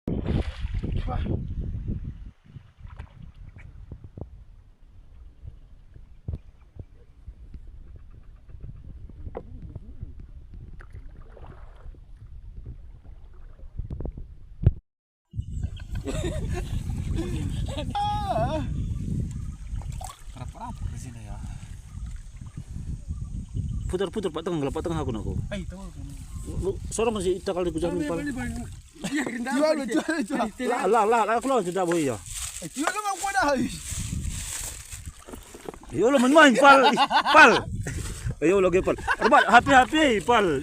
Wah. Apa di sini ya? Putar-putar Pak tengah aku naku. Itu. Seorang masih tak kali kujamin pal. Jual. Lah, aku lah tidak boleh ya. Jual lo mau dah. Yo lo main pal. Pal. Ayo lagi pal. Rumah HP pal.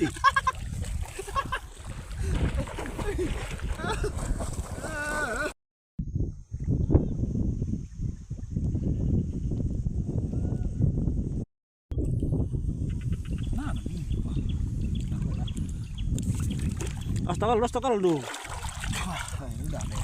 Astakal lu. Ini udah deh.